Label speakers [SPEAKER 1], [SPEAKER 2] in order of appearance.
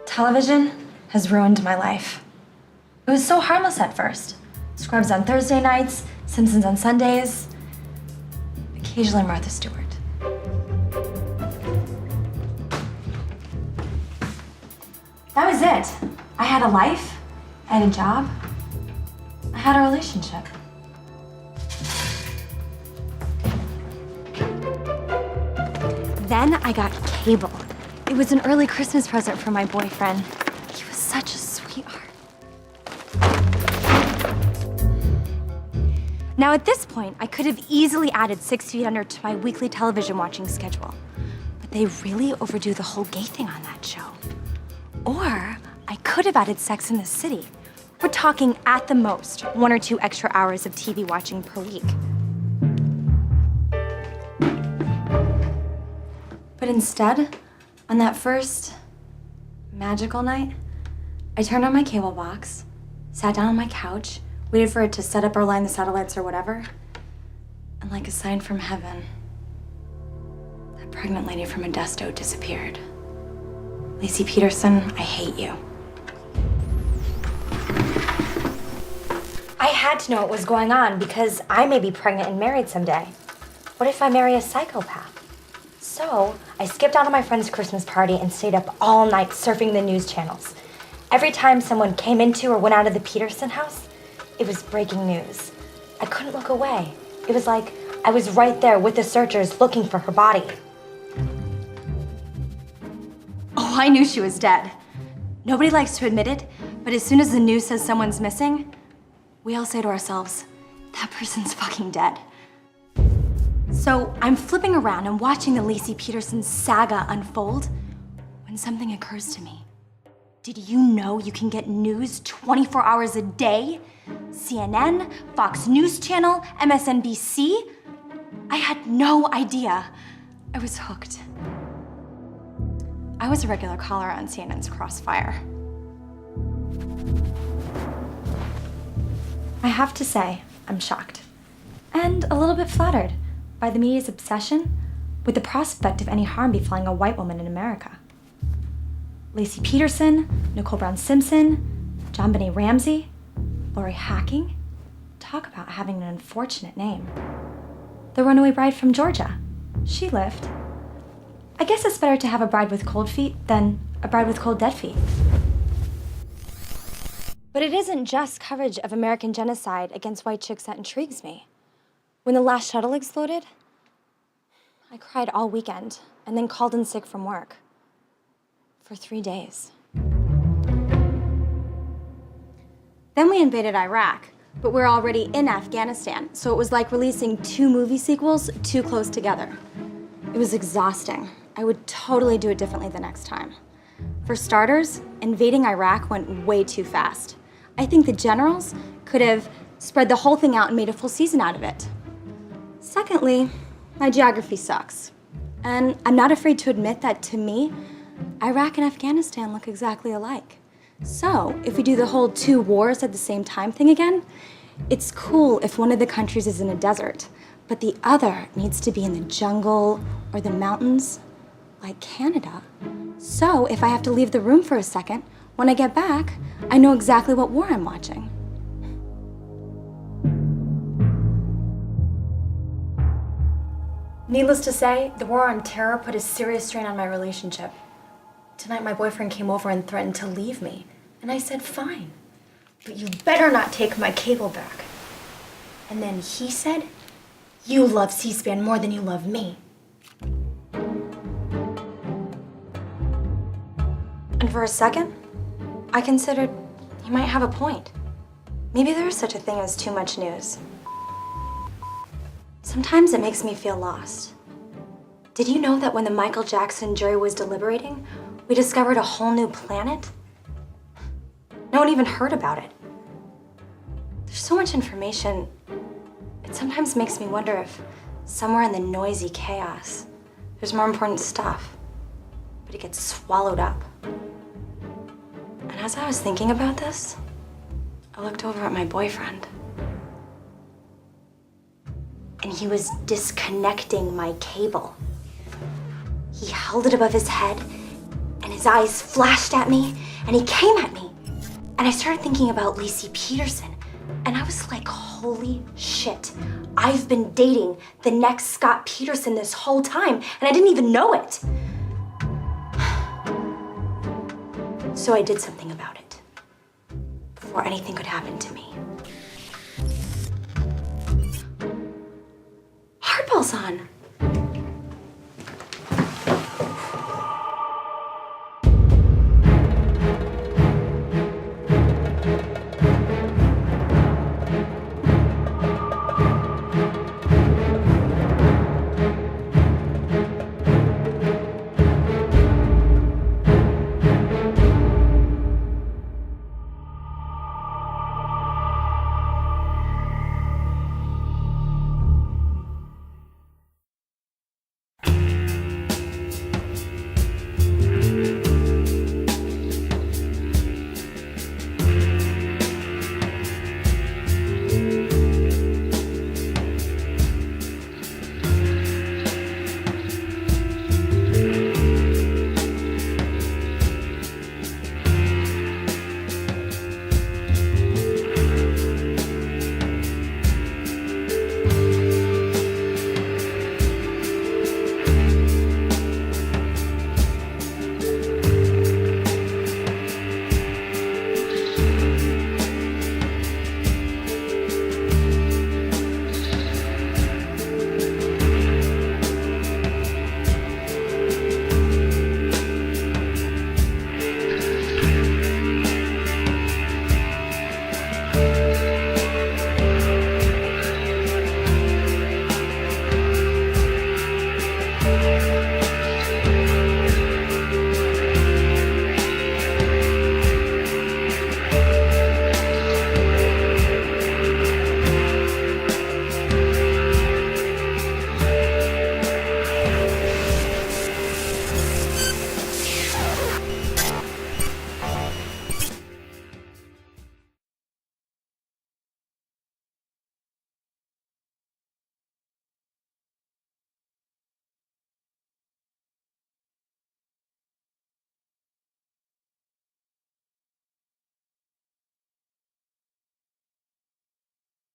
[SPEAKER 1] Television has ruined my life. It was so harmless at first. Scrubs on Thursday nights, Simpsons on Sundays, occasionally Martha Stewart. That was it. I had a life, I had a job, I had a relationship. Then I got cable. It was an early Christmas present from my boyfriend. He was such a sweetheart. Now at this point, I could have easily added 6 Feet Under to my weekly television watching schedule. But they really overdo the whole gay thing on that show. Or I could have added Sex in the City. We're talking at the most 1 or 2 extra hours of TV watching per week. But instead, on that first magical night, I turned on my cable box, sat down on my couch, waited for it to set up or line the satellites or whatever, and like a sign from heaven, that pregnant lady from Modesto disappeared. Lacey Peterson, I hate you. I had to know what was going on because I may be pregnant and married someday. What if I marry a psychopath? So I skipped out on my friend's Christmas party and stayed up all night surfing the news channels. Every time someone came into or went out of the Peterson house, it was breaking news. I couldn't look away. It was like I was right there with the searchers looking for her body. Oh, I knew she was dead. Nobody likes to admit it, but as soon as the news says someone's missing, we all say to ourselves, that person's fucking dead. So I'm flipping around and watching the Lacey Peterson saga unfold when something occurs to me. Did you know you can get news 24 hours a day? CNN, Fox News Channel, MSNBC? I had no idea. I was hooked. I was a regular caller on CNN's Crossfire. I have to say, I'm shocked and a little bit flattered by the media's obsession with the prospect of any harm befalling a white woman in America. Lacey Peterson, Nicole Brown Simpson, John Benet Ramsey, Lori Hacking. Talk about having an unfortunate name. The runaway bride from Georgia. She lived. I guess it's better to have a bride with cold feet than a bride with cold dead feet. But it isn't just coverage of American genocide against white chicks that intrigues me. When the last shuttle exploded, I cried all weekend and then called in sick from work for 3 days. Then we invaded Iraq, but we're already in Afghanistan, so it was like releasing 2 movie sequels too close together. It was exhausting. I would totally do it differently the next time. For starters, invading Iraq went way too fast. I think the generals could have spread the whole thing out and made a full season out of it. Secondly, my geography sucks. And I'm not afraid to admit that, to me, Iraq and Afghanistan look exactly alike. So, if we do the whole 2 wars at the same time thing again, it's cool if one of the countries is in a desert, but the other needs to be in the jungle or the mountains, like Canada. So, if I have to leave the room for a second, when I get back, I know exactly what war I'm watching. Needless to say, the war on terror put a serious strain on my relationship. Tonight, my boyfriend came over and threatened to leave me, and I said, fine, but you better not take my cable back. And then he said, you love C-SPAN more than you love me. And for a second, I considered he might have a point. Maybe there is such a thing as too much news. Sometimes it makes me feel lost. Did you know that when the Michael Jackson jury was deliberating, we discovered a whole new planet? No one even heard about it. There's so much information, it sometimes makes me wonder if somewhere in the noisy chaos, there's more important stuff, but it gets swallowed up. And as I was thinking about this, I looked over at my boyfriend. And he was disconnecting my cable. He held it above his head, and his eyes flashed at me, and he came at me. And I started thinking about Lacey Peterson, and I was like, holy shit. I've been dating the next Scott Peterson this whole time, and I didn't even know it. So I did something about it, before anything could happen to me. Hardball's on.